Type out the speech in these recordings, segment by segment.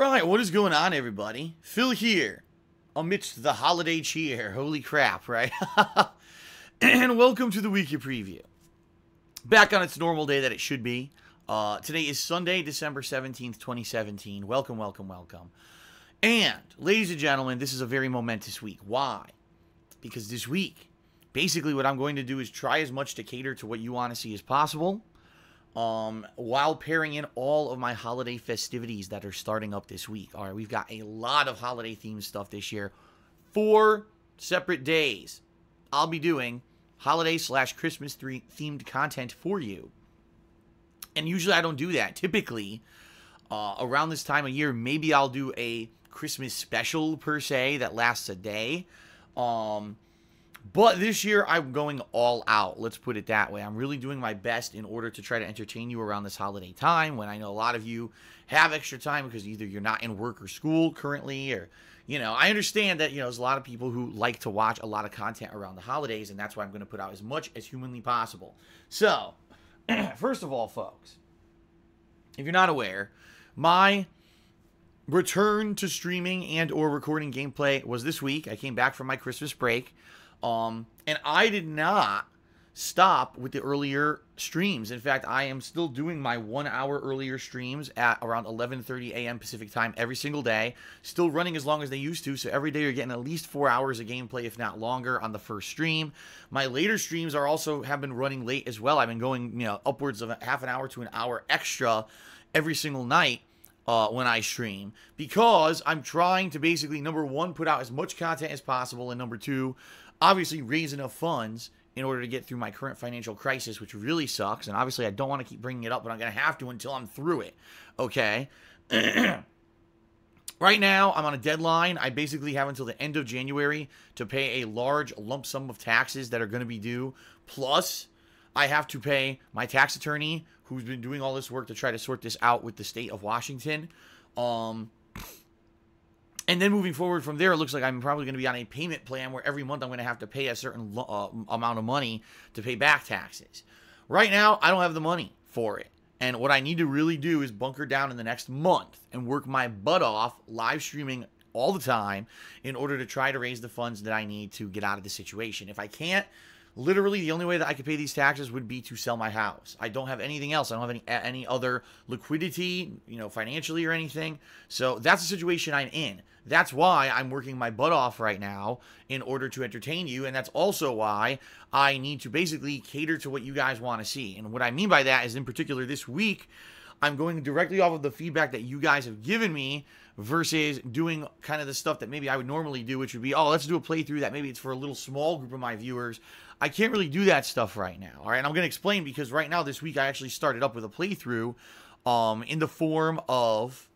Alright, what is going on, everybody? Phil here, amidst the holiday cheer. Holy crap, right? And welcome to the weekly preview. Back on its normal day that it should be. Today is Sunday, December 17th, 2017. Welcome, welcome, welcome. And, ladies and gentlemen, this is a very momentous week. Why? Because this week, basically what I'm going to do is try as much to cater to what you want to see as possible. While pairing in all of my holiday festivities that are starting up this week. All right, we've got a lot of holiday themed stuff this year. 4 separate days I'll be doing holiday/Christmas themed content for you. And usually I don't do that. Typically, around this time of year, maybe I'll do a Christmas special per se that lasts a day. But this year, I'm going all out. Let's put it that way. I'm really doing my best in order to try to entertain you around this holiday time when I know a lot of you have extra time because either you're not in work or school currently or, I understand that, there's a lot of people who like to watch a lot of content around the holidays, and that's why I'm going to put out as much as humanly possible. So, first of all, folks, if you're not aware, my return to streaming and or recording gameplay was this week. I came back from my Christmas break. And I did not stop with the earlier streams. In fact, I am still doing my 1 hour earlier streams at around 11:30 a.m. Pacific time every single day. Still running as long as they used to. So every day you're getting at least 4 hours of gameplay, if not longer, on the first stream. My later streams have been running late as well. I've been going, upwards of half an hour to an hour extra every single night. When I stream, because I'm trying to basically, number one, put out as much content as possible, and number two, obviously raise enough funds in order to get through my current financial crisis, which really sucks, and obviously I don't want to keep bringing it up, but I'm going to have to until I'm through it, okay? Right now, I'm on a deadline. I basically have until the end of January to pay a large lump sum of taxes that are going to be due, plus I have to pay my tax attorney, who's been doing all this work to try to sort this out with the state of Washington. And then moving forward from there, it looks like I'm probably going to be on a payment plan where every month I'm going to have to pay a certain amount of money to pay back taxes. Right now, I don't have the money for it. And what I need to really do is bunker down in the next month and work my butt off live streaming all the time in order to try to raise the funds that I need to get out of the situation. If I can't, literally, the only way that I could pay these taxes would be to sell my house. I don't have anything else. I don't have any other liquidity, financially or anything. So that's the situation I'm in. That's why I'm working my butt off right now in order to entertain you. And that's also why I need to basically cater to what you guys want to see. And what I mean by that is, in particular, this week, I'm going directly off of the feedback that you guys have given me versus doing kind of the stuff that maybe I would normally do, which would be, let's do a playthrough that maybe it's for a little small group of my viewers. I can't really do that stuff right now, all right? And I'm going to explain because right now, this week, I actually started up with a playthrough in the form of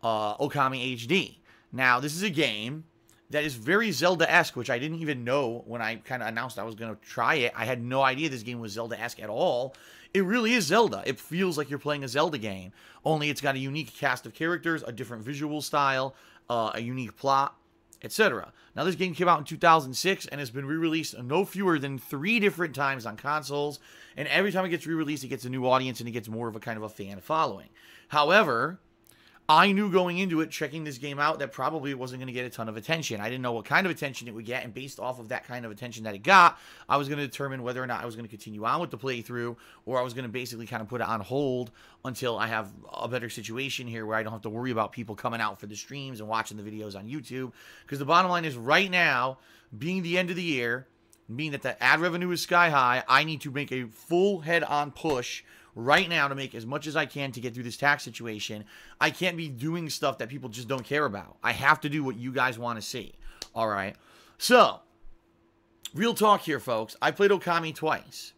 Okami HD. Now, this is a game that is very Zelda-esque, which I didn't even know when I kind of announced I was going to try it. I had no idea this game was Zelda-esque at all. It really is Zelda. It feels like you're playing a Zelda game, only it's got a unique cast of characters, a different visual style, a unique plot, etc. Now, this game came out in 2006 and has been re-released no fewer than 3 different times on consoles, and every time it gets re-released, it gets a new audience and it gets more of a kind of a fan following. However, I knew going into it, checking this game out, that probably it wasn't going to get a ton of attention. I didn't know what kind of attention it would get, and based off of that kind of attention that it got, I was going to determine whether or not I was going to continue on with the playthrough, or I was going to basically kind of put it on hold until I have a better situation here where I don't have to worry about people coming out for the streams and watching the videos on YouTube. Because the bottom line is, right now, being the end of the year, being that the ad revenue is sky high, I need to make a full head-on push right now to make as much as I can to get through this tax situation. I can't be doing stuff that people just don't care about. I have to do what you guys want to see. All right. So, real talk here, folks. I played Okami twice.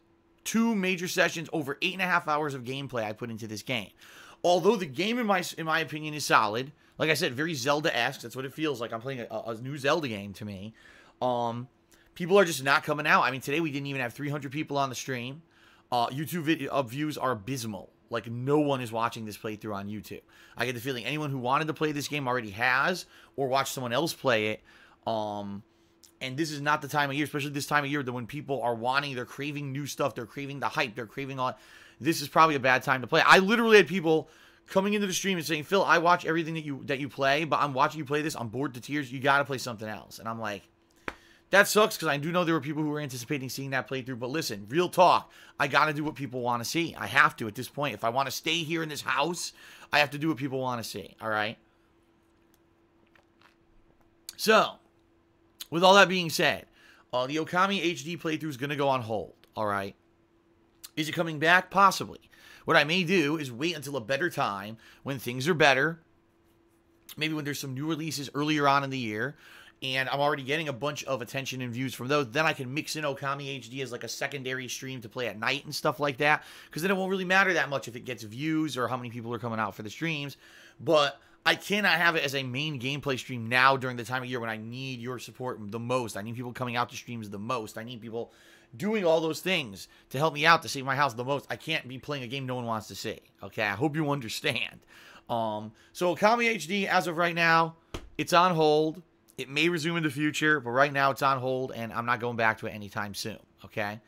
2 major sessions, over 8.5 hours of gameplay I put into this game. Although the game, in my opinion, is solid. Like I said, very Zelda-esque. That's what it feels like. I'm playing a new Zelda game to me. People are just not coming out. I mean, today we didn't even have 300 people on the stream. YouTube video views are abysmal. Like, no one is watching this playthrough on YouTube. I get the feeling anyone who wanted to play this game already has, or watched someone else play it. And this is not the time of year, especially this time of year, that when people are they're craving new stuff, they're craving the hype, they're craving all. This is probably a bad time to play. I literally had people coming into the stream and saying, Phil, I watch everything that you play, but I'm watching you play this. I'm bored to tears. You got to play something else. And I'm like, that sucks because I do know there were people who were anticipating seeing that playthrough. But listen, real talk, I got to do what people want to see. I have to at this point. If I want to stay here in this house, I have to do what people want to see. All right? So, with all that being said, the Okami HD playthrough is going to go on hold. All right? Is it coming back? Possibly. What I may do is wait until a better time when things are better. Maybe when there's some new releases earlier on in the year. And I'm already getting a bunch of attention and views from those. Then I can mix in Okami HD as like a secondary stream to play at night and stuff like that. Because then it won't really matter that much if it gets views or how many people are coming out for the streams. But I cannot have it as a main gameplay stream now during the time of year when I need your support the most. I need people coming out to streams the most. I need people doing all those things to help me out to save my house the most. I can't be playing a game no one wants to see. Okay, I hope you understand. So Okami HD, as of right now, it's on hold. It may resume in the future, but right now it's on hold, and I'm not going back to it anytime soon, okay?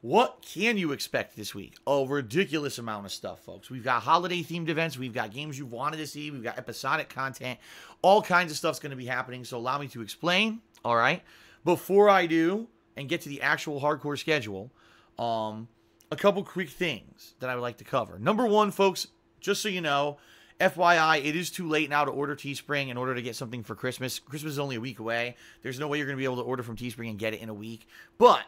What can you expect this week? A ridiculous amount of stuff, folks. We've got holiday-themed events. We've got games you've wanted to see. We've got episodic content. All kinds of stuff's going to be happening, so allow me to explain, all right? Before I do and get to the actual hardcore schedule, a couple quick things that I would like to cover. Number one, folks, just so you know, FYI, it is too late now to order Teespring in order to get something for Christmas. Christmas is only a week away. There's no way you're going to be able to order from Teespring and get it in a week. But,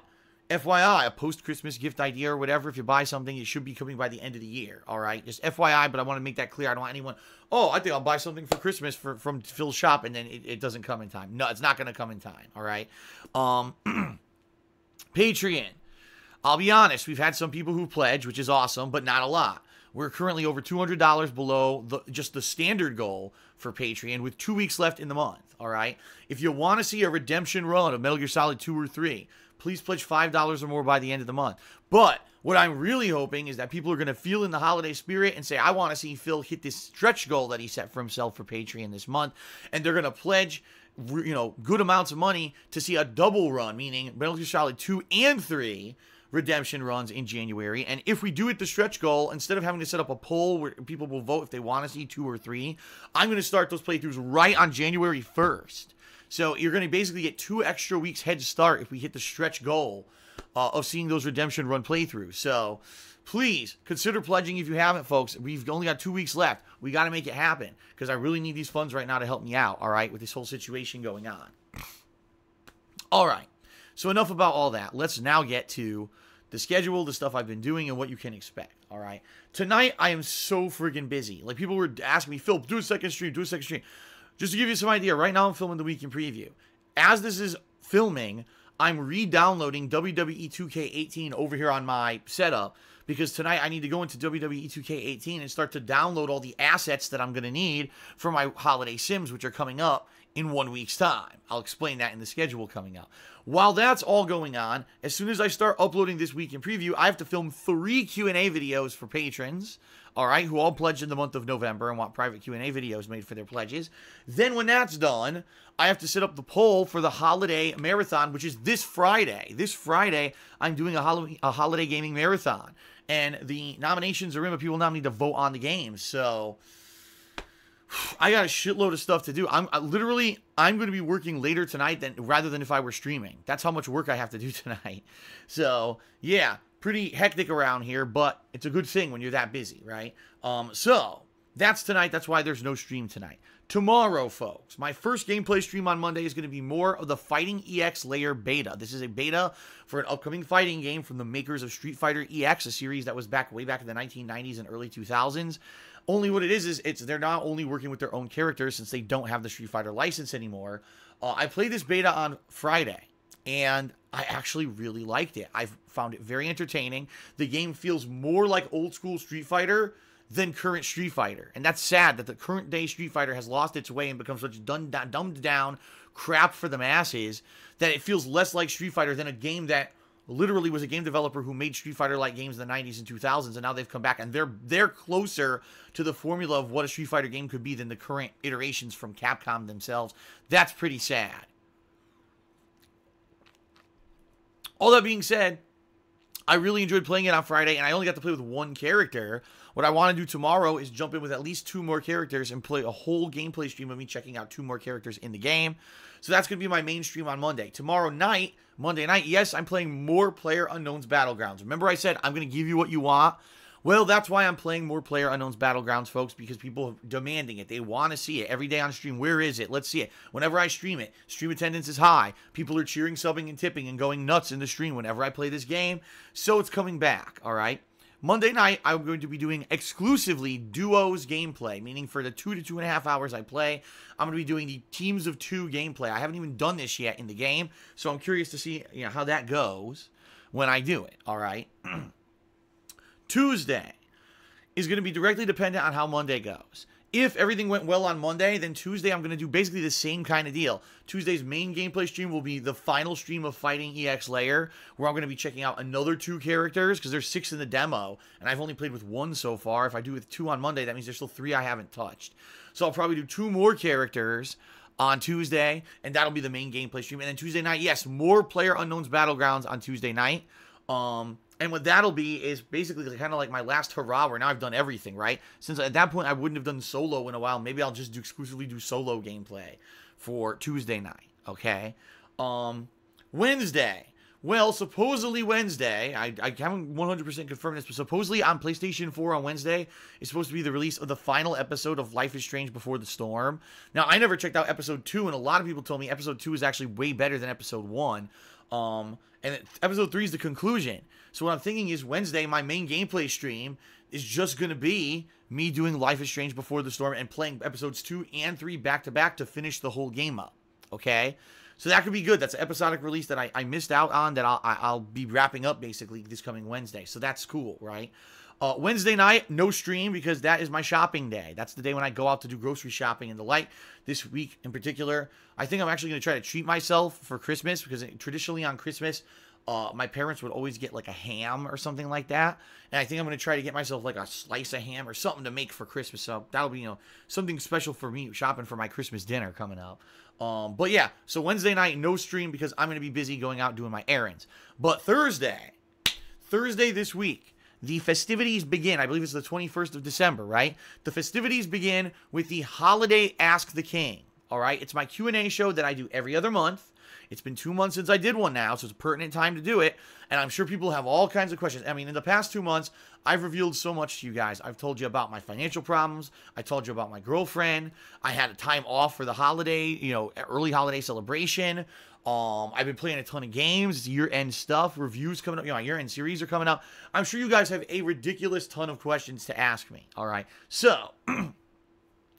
FYI, a post-Christmas gift idea or whatever, if you buy something, it should be coming by the end of the year, all right? Just FYI, but I want to make that clear. I don't want anyone, oh, I think I'll buy something for Christmas from Phil's shop, and then it doesn't come in time. No, it's not going to come in time, all right? Patreon. I'll be honest, we've had some people who pledge, which is awesome, but not a lot. We're currently over $200 below just the standard goal for Patreon with 2 weeks left in the month, all right? If you want to see a redemption run of Metal Gear Solid 2 or 3, please pledge $5 or more by the end of the month. But what I'm really hoping is that people are going to feel in the holiday spirit and say, I want to see Phil hit this stretch goal that he set for himself for Patreon this month, and they're going to pledge, you know, good amounts of money to see a double run, meaning Metal Gear Solid 2 and 3 redemption runs in January. And if we do hit the stretch goal, instead of having to set up a poll where people will vote if they want to see 2 or 3, I'm going to start those playthroughs right on January 1st. So you're going to basically get 2 extra weeks head start if we hit the stretch goal of seeing those redemption run playthroughs. So please consider pledging if you haven't, folks. We've only got 2 weeks left. We got to make it happen because I really need these funds right now to help me out, all right, with this whole situation going on. All right. So enough about all that. Let's now get to the schedule, the stuff I've been doing, and what you can expect, all right? Tonight, I am so friggin' busy. Like, people were asking me, Phil, do a second stream, do a second stream. Just to give you some idea, right now I'm filming the weekend preview. As this is filming, I'm re-downloading WWE 2K18 over here on my setup because tonight I need to go into WWE 2K18 and start to download all the assets that I'm going to need for my holiday sims, which are coming up in 1 week's time. I'll explain that in the schedule coming up. While that's all going on, as soon as I start uploading this week in preview, I have to film 3 Q&A videos for patrons, all right, who all pledged in the month of November and want private Q&A videos made for their pledges. Then when that's done, I have to set up the poll for the holiday marathon, which is this Friday. This Friday, I'm doing a holiday gaming marathon, and the nominations are in, but people now need to vote on the games, so I got a shitload of stuff to do. I'm going to be working later tonight rather than if I were streaming. That's how much work I have to do tonight. So, yeah, pretty hectic around here, but it's a good thing when you're that busy, right? So, that's tonight. That's why there's no stream tonight. Tomorrow, folks, my first gameplay stream on Monday is going to be more of the Fighting EX Layer beta. This is a beta for an upcoming fighting game from the makers of Street Fighter EX, a series that was way back in the 1990s and early 2000s. Only what it is they're not only working with their own characters since they don't have the Street Fighter license anymore. I played this beta on Friday, and I actually really liked it. I found it very entertaining. The game feels more like old school Street Fighter than current Street Fighter. And that's sad that the current day Street Fighter has lost its way and become such dumbed down crap for the masses that it feels less like Street Fighter than a game that literally was a game developer who made Street Fighter-like games in the 90s and 2000s, and now they've come back, and they're closer to the formula of what a Street Fighter game could be than the current iterations from Capcom themselves. That's pretty sad. All that being said, I really enjoyed playing it on Friday, and I only got to play with one character, What I want to do tomorrow is jump in with at least 2 more characters and play a whole gameplay stream of me checking out 2 more characters in the game. So that's going to be my main stream on Monday. Tomorrow night, Monday night, yes, I'm playing more PlayerUnknown's Battlegrounds. Remember I said I'm going to give you what you want? Well, that's why I'm playing more PlayerUnknown's Battlegrounds, folks, because people are demanding it. They want to see it every day on stream. Where is it? Let's see it. Whenever I stream it, stream attendance is high. People are cheering, subbing, and tipping and going nuts in the stream whenever I play this game. So it's coming back, all right? Monday night, I'm going to be doing exclusively duos gameplay, meaning for the 2 to 2.5 hours I play, I'm going to be doing the teams of 2 gameplay. I haven't even done this yet in the game, so I'm curious to see how that goes when I do it, all right? Tuesday is going to be directly dependent on how Monday goes. If everything went well on Monday, then Tuesday I'm going to do basically the same kind of deal. Tuesday's main gameplay stream will be the final stream of Fighting EX Layer, where I'm going to be checking out another 2 characters, because there's 6 in the demo, and I've only played with 1 so far. If I do with 2 on Monday, that means there's still 3 I haven't touched. So I'll probably do 2 more characters on Tuesday, and that'll be the main gameplay stream. And then Tuesday night, yes, more PlayerUnknown's Battlegrounds on Tuesday night. And what that'll be is basically kind of like my last hurrah, where now I've done everything, right? Since at that point I wouldn't have done solo in a while, maybe I'll just exclusively do solo gameplay for Tuesday night, okay? Wednesday. Well, supposedly Wednesday, I haven't 100% confirmed this, but supposedly on PlayStation 4 on Wednesday is supposed to be the release of the final episode of Life is Strange Before the Storm. Now, I never checked out episode 2, and a lot of people told me episode 2 is actually way better than episode 1. And episode 3 is the conclusion. So what I'm thinking is Wednesday, my main gameplay stream is just going to be me doing Life is Strange Before the Storm and playing episodes 2 and 3 back-to-back to finish the whole game up. Okay? So that could be good. That's an episodic release that I missed out on that I'll be wrapping up basically this coming Wednesday. So that's cool, right? Wednesday night, no stream because that is my shopping day. That's the day when I go out to do grocery shopping and the like. This week in particular, I think I'm actually going to try to treat myself for Christmas because traditionally on Christmas, my parents would always get like a ham or something like that. And I think I'm going to try to get myself like a slice of ham or something to make for Christmas. So that'll be, something special for me shopping for my Christmas dinner coming up. But yeah, so Wednesday night, no stream because I'm going to be busy going out doing my errands. But Thursday this week, the festivities begin. I believe it's the 21st of December, right? The festivities begin with the Holiday Ask the King, all right? It's my Q&A show that I do every other month. It's been 2 months since I did one now, so it's a pertinent time to do it. And I'm sure people have all kinds of questions. I mean, in the past 2 months, I've revealed so much to you guys. I've told you about my financial problems. I told you about my girlfriend. I had a time off for the holiday, early holiday celebration. I've been playing a ton of games. It's year-end stuff. Reviews coming up. My year-end series are coming up. I'm sure you guys have a ridiculous ton of questions to ask me. All right. So,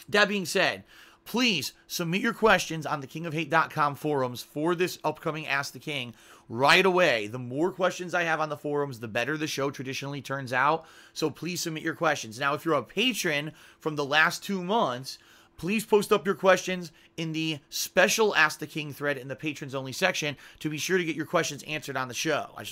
that being said, please submit your questions on the kingofhate.com forums for this upcoming Ask the King right away. The more questions I have on the forums, the better the show traditionally turns out. So please submit your questions. Now, if you're a patron from the last 2 months, please post up your questions in the special Ask the King thread in the patrons only section to be sure to get your questions answered on the show. I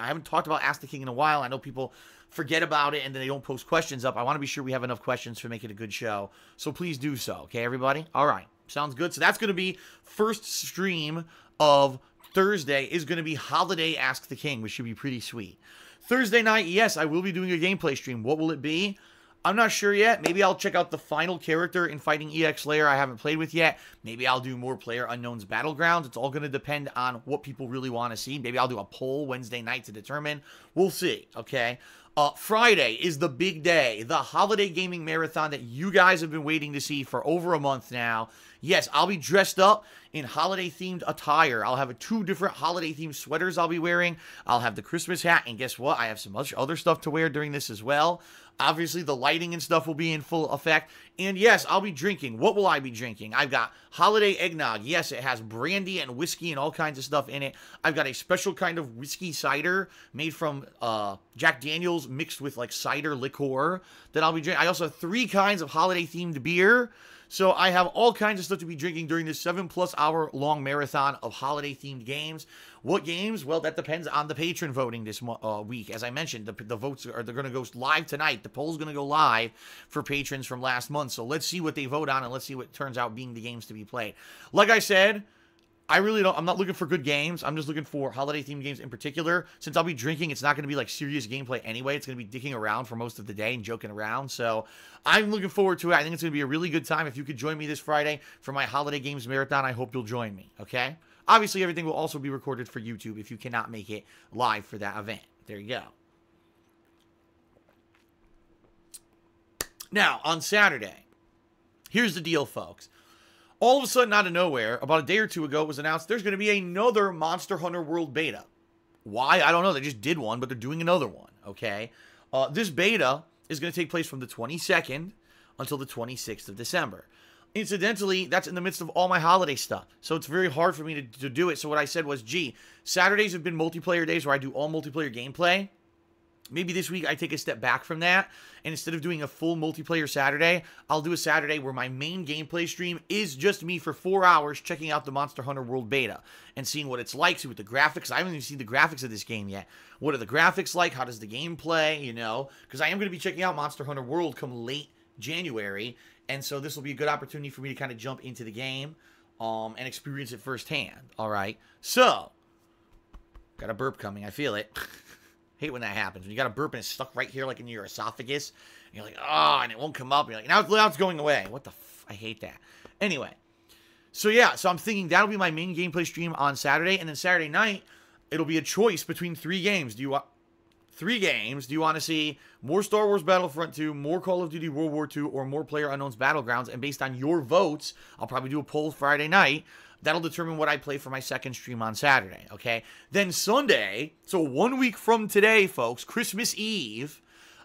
haven't talked about Ask the King in a while. I know people forget about it and then they don't post questions up. I want to be sure we have enough questions to make it a good show. So please do so. Okay, everybody? All right. Sounds good. So that's going to be first stream of Thursday is going to be Holiday Ask the King, which should be pretty sweet. Thursday night, yes, I will be doing a gameplay stream. What will it be? I'm not sure yet. Maybe I'll check out the final character in Fighting EX Layer I haven't played with yet. Maybe I'll do more PlayerUnknown's Battlegrounds. It's all going to depend on what people really want to see. Maybe I'll do a poll Wednesday night to determine. We'll see, okay? Friday is the big day, the holiday gaming marathon that you guys have been waiting to see for over a month now. Yes, I'll be dressed up in holiday-themed attire. I'll have 2 different holiday-themed sweaters I'll be wearing. I'll have the Christmas hat, and guess what? I have some other stuff to wear during this as well. Obviously, the lighting and stuff will be in full effect. And yes, I'll be drinking. What will I be drinking? I've got holiday eggnog. Yes, it has brandy and whiskey and all kinds of stuff in it. I've got a special kind of whiskey cider made from Jack Daniels mixed with like cider liqueur that I'll be drinking. I also have 3 kinds of holiday-themed beer. So I have all kinds of stuff to be drinking during this 7+ hour long marathon of holiday-themed games. What games? Well, that depends on the patron voting this week. As I mentioned, the votes they're going to go live tonight. The poll's going to go live for patrons from last month. So let's see what they vote on and let's see what turns out being the games to be played. Like I said, I really don't. I'm not looking for good games. I'm just looking for holiday-themed games in particular. Since I'll be drinking, it's not going to be like serious gameplay anyway. It's going to be dicking around for most of the day and joking around. So I'm looking forward to it. I think it's going to be a really good time. If you could join me this Friday for my holiday games marathon, I hope you'll join me. Okay? Obviously, everything will also be recorded for YouTube if you cannot make it live for that event. There you go. Now, on Saturday, here's the deal, folks. All of a sudden, out of nowhere, about a day or two ago, it was announced there's going to be another Monster Hunter World beta. Why? I don't know. They just did one, but they're doing another one, okay? This beta is going to take place from the 22nd until the 26th of December. Incidentally, that's in the midst of all my holiday stuff, so it's very hard for me to do it. So what I said was, gee, Saturdays have been multiplayer days where I do all multiplayer gameplay. Maybe this week I take a step back from that, and instead of doing a full multiplayer Saturday, I'll do a Saturday where my main gameplay stream is just me for 4 hours checking out the Monster Hunter World Beta and seeing what it's like, see what the graphics, I haven't even seen the graphics of this game yet. What are the graphics like? How does the game play? You know, because I am going to be checking out Monster Hunter World come late January, and so this will be a good opportunity for me to kind of jump into the game and experience it firsthand. All right, so got a burp coming. I feel it. Hate when that happens. When you got a burp and it's stuck right here, like in your esophagus. And you're like, oh, and it won't come up. And you're like, now it's going away. What the I hate that. Anyway. So, yeah. So, I'm thinking that'll be my main gameplay stream on Saturday. And then Saturday night, it'll be a choice between 3 games. Do you want 3 games? Do you want to see more Star Wars Battlefront 2, more Call of Duty World War II, or more PlayerUnknown's Battlegrounds? And based on your votes, I'll probably do a poll Friday night. That'll determine what I play for my second stream on Saturday, okay? Then Sunday, so 1 week from today, folks, Christmas Eve,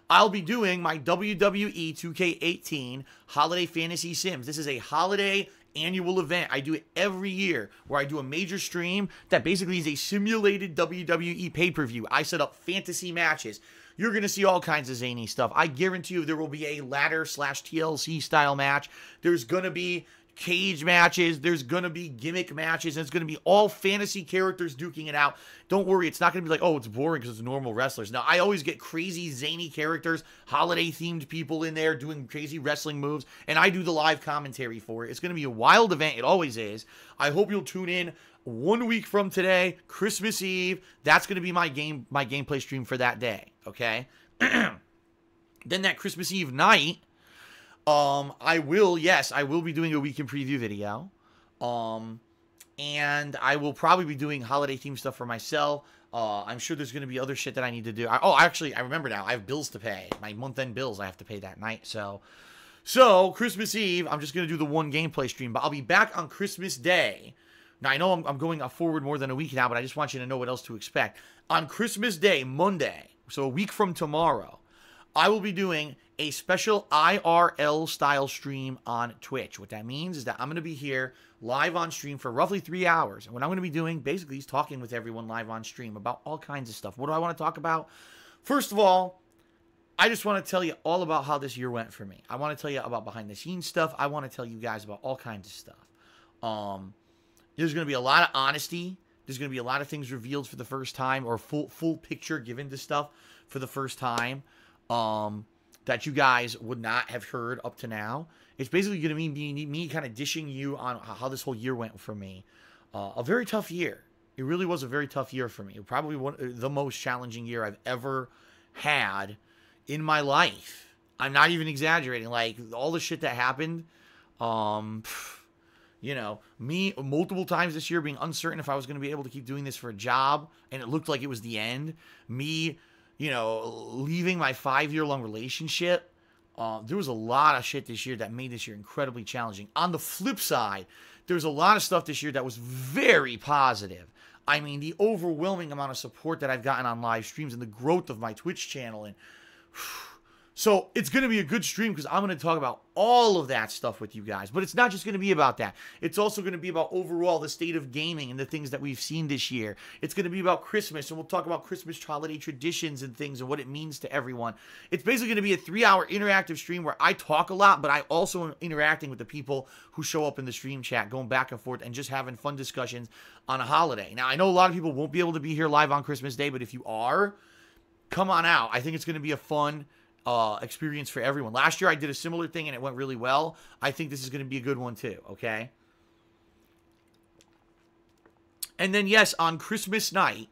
I'll be doing my WWE 2K18 Holiday Fantasy Sims. This is a holiday annual event. I do it every year where I do a major stream that basically is a simulated WWE pay-per-view. I set up fantasy matches. You're going to see all kinds of zany stuff. I guarantee you there will be a ladder/TLC style match. There's going to be cage matches, there's gonna be gimmick matches, and it's gonna be all fantasy characters duking it out. Don't worry, it's not gonna be like, oh, it's boring because it's normal wrestlers. Now, I always get crazy, zany characters, holiday-themed people in there doing crazy wrestling moves, and I do the live commentary for it. It's gonna be a wild event, it always is. I hope you'll tune in 1 week from today, Christmas Eve. That's gonna be my gameplay stream for that day, okay? Then that Christmas Eve night, I will be doing a weekend preview video. And I will probably be doing holiday themed stuff for myself. I'm sure there's going to be other shit that I need to do. Actually, I remember now. I have bills to pay. My month-end bills I have to pay that night. So Christmas Eve, I'm just going to do the one gameplay stream. But I'll be back on Christmas Day. Now, I know I'm going forward more than a week now, but I just want you to know what else to expect. On Christmas Day, Monday, so a week from tomorrow, I will be doing a special IRL-style stream on Twitch. What that means is that I'm going to be here live on stream for roughly 3 hours. And what I'm going to be doing, basically, is talking with everyone live on stream about all kinds of stuff. What do I want to talk about? First of all, I just want to tell you all about how this year went for me. I want to tell you about behind-the-scenes stuff. I want to tell you guys about all kinds of stuff. There's going to be a lot of honesty. There's going to be a lot of things revealed for the first time, or full picture given to stuff for the first time. That you guys would not have heard up to now. It's basically going to be me kind of dishing you on how this whole year went for me. A very tough year. It really was a very tough year for me. Probably the most challenging year I've ever had in my life. I'm not even exaggerating. Like, all the shit that happened, you know, me multiple times this year being uncertain if I was going to be able to keep doing this for a job, and it looked like it was the end. Me, you know, leaving my 5-year-long relationship. There was a lot of shit this year that made this year incredibly challenging. On the flip side, there was a lot of stuff this year that was very positive. I mean, the overwhelming amount of support that I've gotten on live streams and the growth of my Twitch channel. And so it's going to be a good stream because I'm going to talk about all of that stuff with you guys. But it's not just going to be about that. It's also going to be about overall the state of gaming and the things that we've seen this year. It's going to be about Christmas, and we'll talk about Christmas holiday traditions and things and what it means to everyone. It's basically going to be a 3-hour interactive stream where I talk a lot, but I also am interacting with the people who show up in the stream chat, going back and forth and just having fun discussions on a holiday. Now, I know a lot of people won't be able to be here live on Christmas Day, but if you are, come on out. I think it's going to be a fun experience for everyone. Last year I did a similar thing and it went really well. I think this is going to be a good one too, okay? And then, yes, on Christmas night,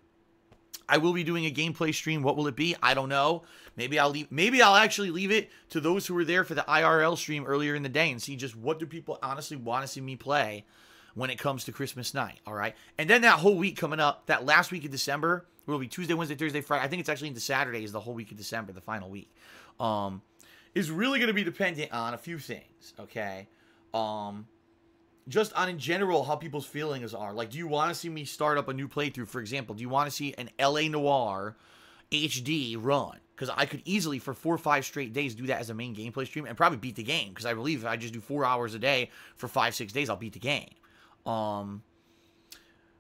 I will be doing a gameplay stream. What will it be? I don't know. Maybe I'll actually leave it to those who were there for the IRL stream earlier in the day and see just what do people honestly want to see me play when it comes to Christmas night, all right? And then that whole week coming up, that last week of December, will be Tuesday, Wednesday, Thursday, Friday. I think it's actually into Saturday is the whole week of December, the final week. Is really going to be dependent on a few things, okay? Just on in general how people's feelings are. Like, do you want to see me start up a new playthrough, for example? Do you want to see an LA Noire HD run? Because I could easily, for 4 or 5 straight days, do that as a main gameplay stream and probably beat the game. Because I believe if I just do 4 hours a day for 5, 6 days, I'll beat the game.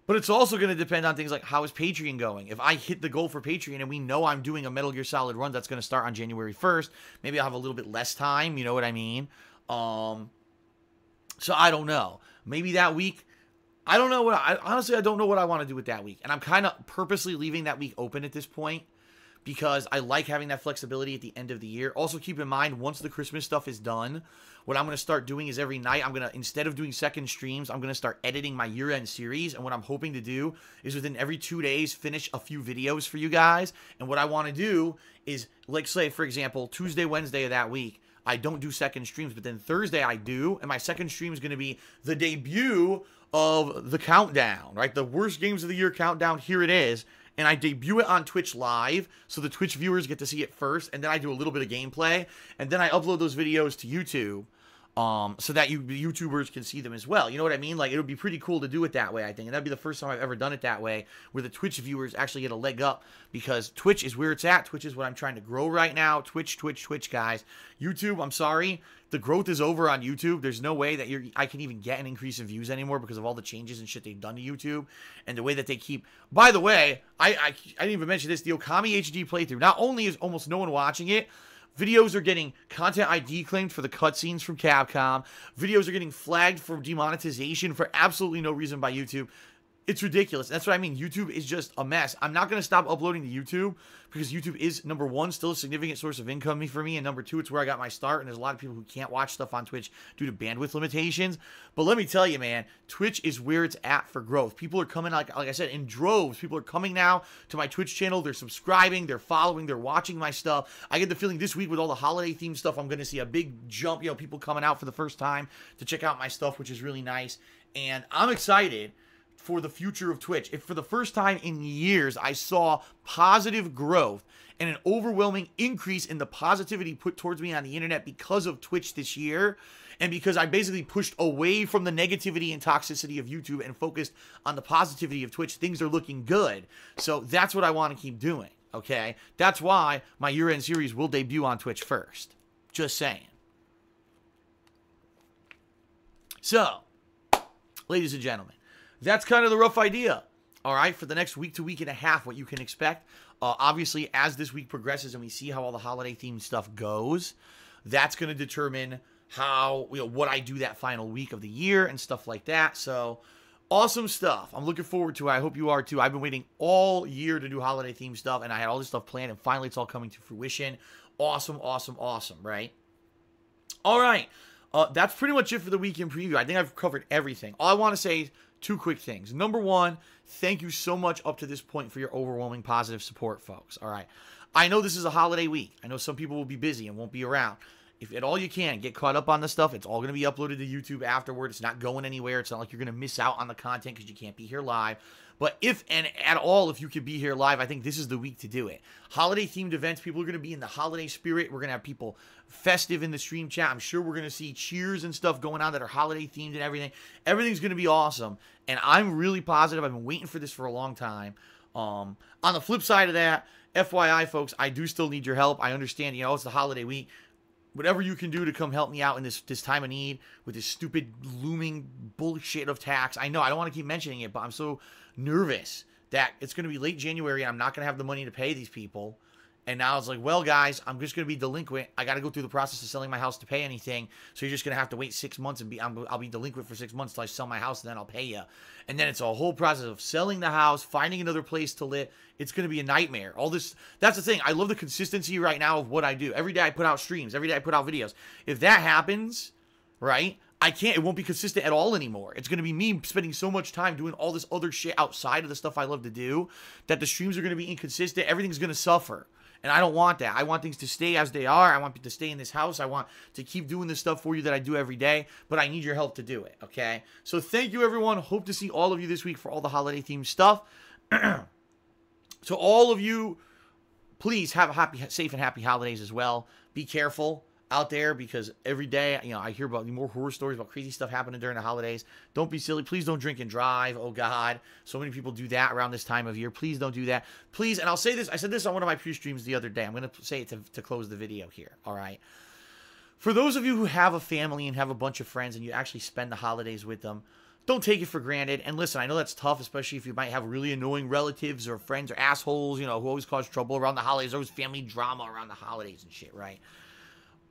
But it's also going to depend on things like, how is Patreon going? If I hit the goal for Patreon and we know I'm doing a Metal Gear Solid run that's going to start on January 1st, maybe I'll have a little bit less time, you know what I mean? So I don't know. Maybe that week, I don't know honestly, I don't know what I want to do with that week. And I'm kind of purposely leaving that week open at this point because I like having that flexibility at the end of the year. Also, keep in mind, once the Christmas stuff is done, what I'm going to start doing is every night, I'm going to, instead of doing second streams, I'm going to start editing my year-end series. And what I'm hoping to do is within every 2 days, finish a few videos for you guys. And what I want to do is, like, say, for example, Tuesday, Wednesday of that week, I don't do second streams, but then Thursday I do. And my second stream is going to be the debut of the countdown, right? The worst games of the year countdown. Here it is. And I debut it on Twitch live, so the Twitch viewers get to see it first, and then I do a little bit of gameplay, and then I upload those videos to YouTube, so that YouTubers can see them as well. You know what I mean? Like, it would be pretty cool to do it that way, I think, and that'd be the first time I've ever done it that way, where the Twitch viewers actually get a leg up, because Twitch is where it's at. Twitch is what I'm trying to grow right now. Twitch, guys. YouTube, I'm sorry. The growth is over on YouTube. There's no way that I can even get an increase in views anymore because of all the changes and shit they've done to YouTube and the way that they keep. By the way, I didn't even mention this. The Okami HD playthrough. Not only is almost no one watching it, videos are getting content ID claimed for the cutscenes from Capcom. Videos are getting flagged for demonetization for absolutely no reason by YouTube. It's ridiculous. That's what I mean. YouTube is just a mess. I'm not going to stop uploading to YouTube because YouTube is, number one, still a significant source of income for me, and number two, it's where I got my start, and there's a lot of people who can't watch stuff on Twitch due to bandwidth limitations. But let me tell you, man, Twitch is where it's at for growth. People are coming, like I said, in droves. People are coming now to my Twitch channel. They're subscribing. They're following. They're watching my stuff. I get the feeling this week with all the holiday-themed stuff, I'm going to see a big jump. You know, people coming out for the first time to check out my stuff, which is really nice. And I'm excited for the future of Twitch. If for the first time in years I saw positive growth and an overwhelming increase in the positivity put towards me on the internet because of Twitch this year, and because I basically pushed away from the negativity and toxicity of YouTube and focused on the positivity of Twitch, things are looking good. So that's what I want to keep doing, okay? That's why my year-end series will debut on Twitch first. Just saying. So, ladies and gentlemen, that's kind of the rough idea, all right, for the next week to week and a half, what you can expect. Obviously, as this week progresses and we see how all the holiday-themed stuff goes, that's going to determine how, what I do that final week of the year and stuff like that. So, awesome stuff. I'm looking forward to it. I hope you are too. I've been waiting all year to do holiday-themed stuff, and I had all this stuff planned, and finally it's all coming to fruition. Awesome, awesome, awesome, right? All right. That's pretty much it for the weekend preview. I think I've covered everything. All I want to say is 2 quick things. Number one, thank you so much up to this point for your overwhelming positive support, folks. All right. I know this is a holiday week. I know some people will be busy and won't be around. If at all you can, get caught up on the stuff. It's all going to be uploaded to YouTube afterward. It's not going anywhere. It's not like you're going to miss out on the content because you can't be here live. But if and at all, if you could be here live, I think this is the week to do it. Holiday-themed events, people are going to be in the holiday spirit. We're going to have people festive in the stream chat. I'm sure we're going to see cheers and stuff going on that are holiday-themed and everything. Everything's going to be awesome. And I'm really positive. I've been waiting for this for a long time. On the flip side of that, FYI, folks, I do still need your help. I understand, it's the holiday week. Whatever you can do to come help me out in this time of need with this stupid looming bullshit of tax. I know I don't want to keep mentioning it, but I'm so nervous that it's going to be late January and I'm not going to have the money to pay these people. And now it's like, well, guys, I'm just going to be delinquent. I got to go through the process of selling my house to pay anything. So you're just going to have to wait 6 months and I'll be delinquent for 6 months till I sell my house and then I'll pay you. And then it's a whole process of selling the house, finding another place to live. It's going to be a nightmare. All this, that's the thing. I love the consistency right now of what I do. Every day I put out streams. Every day I put out videos. If that happens, right, it won't be consistent at all anymore. It's going to be me spending so much time doing all this other shit outside of the stuff I love to do that the streams are going to be inconsistent. Everything's going to suffer. And I don't want that. I want things to stay as they are. I want people to stay in this house. I want to keep doing the stuff for you that I do every day, but I need your help to do it, okay? So thank you, everyone. Hope to see all of you this week for all the holiday-themed stuff. So all of you, please have a safe and happy holidays as well. Be careful out there, because every day, I hear about more horror stories about crazy stuff happening during the holidays. Don't be silly. Please don't drink and drive. Oh, God. So many people do that around this time of year. Please don't do that. Please, and I'll say this. I said this on one of my pre-streams the other day. I'm going to say it to close the video here, all right? For those of you who have a family and have a bunch of friends and you actually spend the holidays with them, don't take it for granted. And listen, I know that's tough, especially if you might have really annoying relatives or friends or assholes, who always cause trouble around the holidays. There's always family drama around the holidays and shit, right?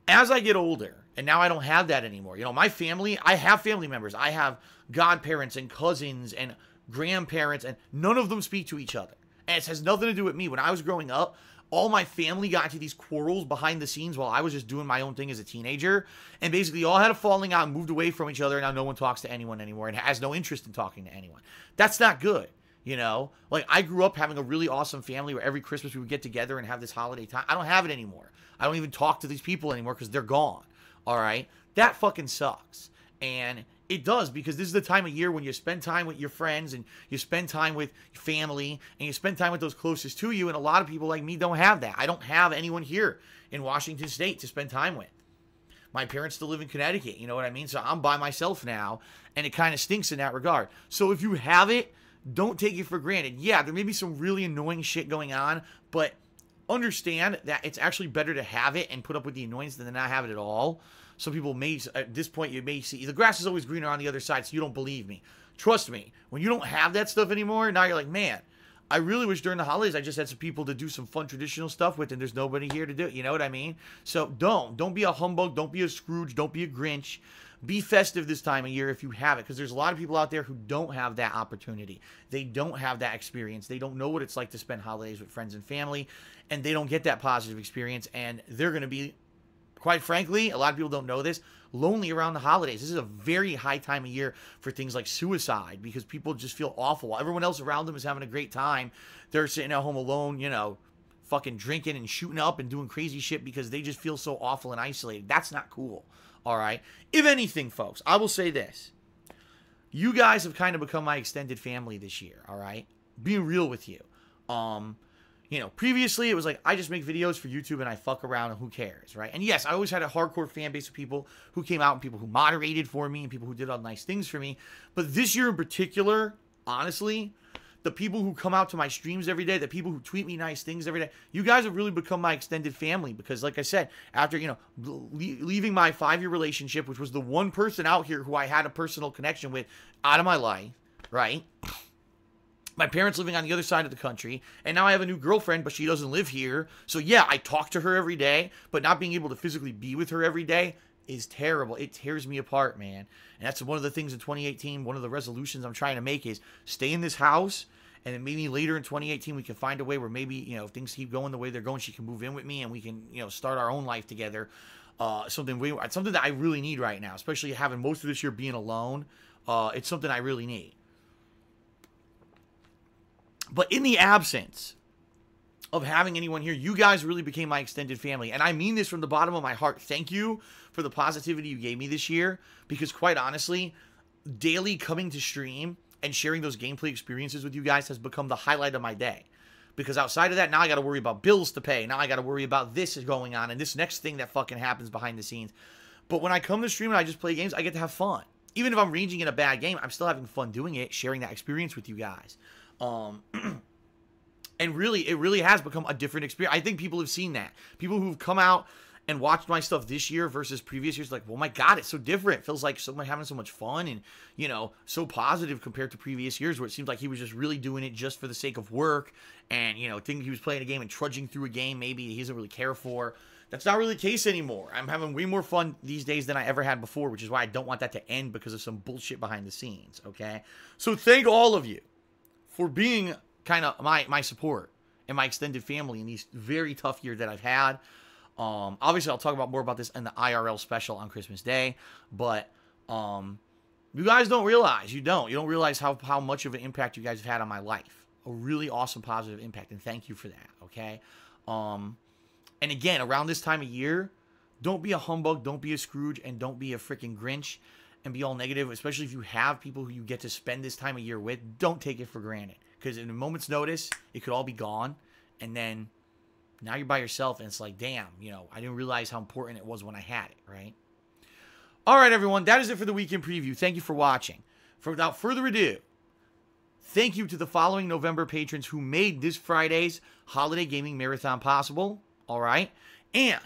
As I get older, and now I don't have that anymore. My family, I have family members. I have godparents and cousins and grandparents, and none of them speak to each other. And it has nothing to do with me. When I was growing up, all my family got into these quarrels behind the scenes while I was just doing my own thing as a teenager. And basically all had a falling out and moved away from each other. And now no one talks to anyone anymore and has no interest in talking to anyone. That's not good. Like I grew up having a really awesome family where every Christmas we would get together and have this holiday time. I don't have it anymore. I don't even talk to these people anymore because they're gone. All right. That fucking sucks. And it does, because this is the time of year when you spend time with your friends and you spend time with your family and you spend time with those closest to you. And a lot of people like me don't have that. I don't have anyone here in Washington State to spend time with. My parents still live in Connecticut. You know what I mean? So I'm by myself now, and it kind of stinks in that regard. So if you have it, don't take it for granted. Yeah, there may be some really annoying shit going on, but understand that it's actually better to have it and put up with the annoyance than to not have it at all. Some people may, at this point, you may see, the grass is always greener on the other side, so you don't believe me. Trust me, when you don't have that stuff anymore, now you're like, man, I really wish during the holidays I just had some people to do some fun traditional stuff with, and there's nobody here to do it. You know what I mean? So don't be a humbug. Don't be a Scrooge. Don't be a Grinch. Be festive this time of year if you have it, because there's a lot of people out there who don't have that opportunity. They don't have that experience. They don't know what it's like to spend holidays with friends and family, and they don't get that positive experience, and they're going to be, quite frankly, a lot of people don't know this, lonely around the holidays. This is a very high time of year for things like suicide, because people just feel awful. While everyone else around them is having a great time, they're sitting at home alone, fucking drinking and shooting up and doing crazy shit because they just feel so awful and isolated. That's not cool. All right. If anything, folks, I will say this. You guys have kind of become my extended family this year. All right. Being real with you. Previously it was like, I just make videos for YouTube and I fuck around and who cares, right? And yes, I always had a hardcore fan base of people who came out and people who moderated for me and people who did all nice things for me. But this year in particular, honestly, the people who come out to my streams every day, the people who tweet me nice things every day, you guys have really become my extended family, because like I said, after, leaving my 5-year relationship, which was the one person out here who I had a personal connection with out of my life, right? My parents living on the other side of the country, and now I have a new girlfriend, but she doesn't live here. So yeah, I talk to her every day, but not being able to physically be with her every day is terrible. It tears me apart, man. And that's one of the things in 2018, one of the resolutions I'm trying to make is stay in this house, and then maybe later in 2018 we can find a way where maybe, if things keep going the way they're going, she can move in with me and we can, start our own life together. Something that I really need right now, especially having most of this year being alone. It's something I really need. But in the absence of having anyone here, you guys really became my extended family. And I mean this from the bottom of my heart. Thank you for the positivity you gave me this year. Because quite honestly, daily coming to stream and sharing those gameplay experiences with you guys has become the highlight of my day. Because outside of that, now I got to worry about bills to pay. Now I got to worry about this is going on and this next thing that fucking happens behind the scenes. But when I come to stream and I just play games, I get to have fun. Even if I'm raging in a bad game, I'm still having fun doing it, sharing that experience with you guys. And really, it really has become a different experience. I think people have seen that. People who've come out and watched my stuff this year versus previous years, like, well, my God, it's so different. It feels like someone having so much fun and, so positive compared to previous years where it seems like he was just really doing it just for the sake of work and, thinking he was playing a game and trudging through a game maybe he doesn't really care for. That's not really the case anymore. I'm having way more fun these days than I ever had before, which is why I don't want that to end because of some bullshit behind the scenes, okay? So thank all of you for being kind of my support and my extended family in these very tough years that I've had. Obviously, I'll talk more about this in the IRL special on Christmas Day, but You guys don't realize. You don't realize how much of an impact you guys have had on my life. A really awesome, positive impact, and thank you for that, okay? And again, around this time of year, don't be a humbug, don't be a Scrooge, and don't be a freaking Grinch and be all negative, especially if you have people who you get to spend this time of year with. Don't take it for granted, because in a moment's notice, it could all be gone, and then now you're by yourself, and it's like, damn, I didn't realize how important it was when I had it, right? All right, everyone, that is it for the weekend preview. Thank you for watching. Without further ado, thank you to the following November patrons who made this Friday's Holiday Gaming Marathon possible. All right? And,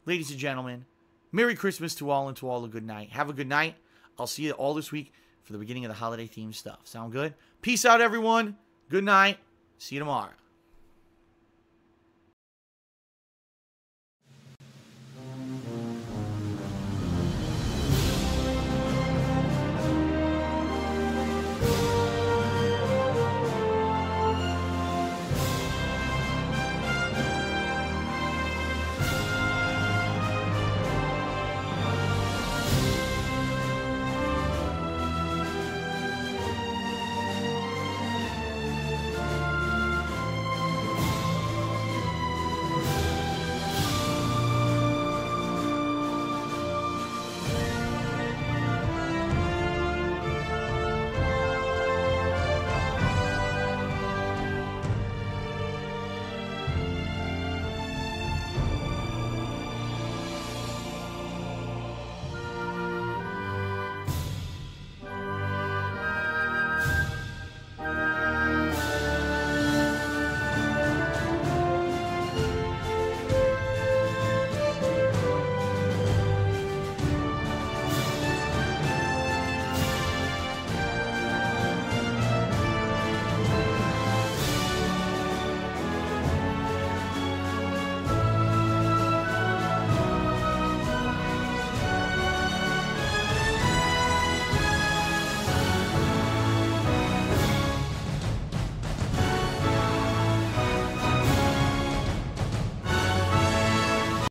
ladies and gentlemen, Merry Christmas to all, and to all a good night. Have a good night. I'll see you all this week for the beginning of the holiday-themed stuff. Sound good? Peace out, everyone. Good night. See you tomorrow.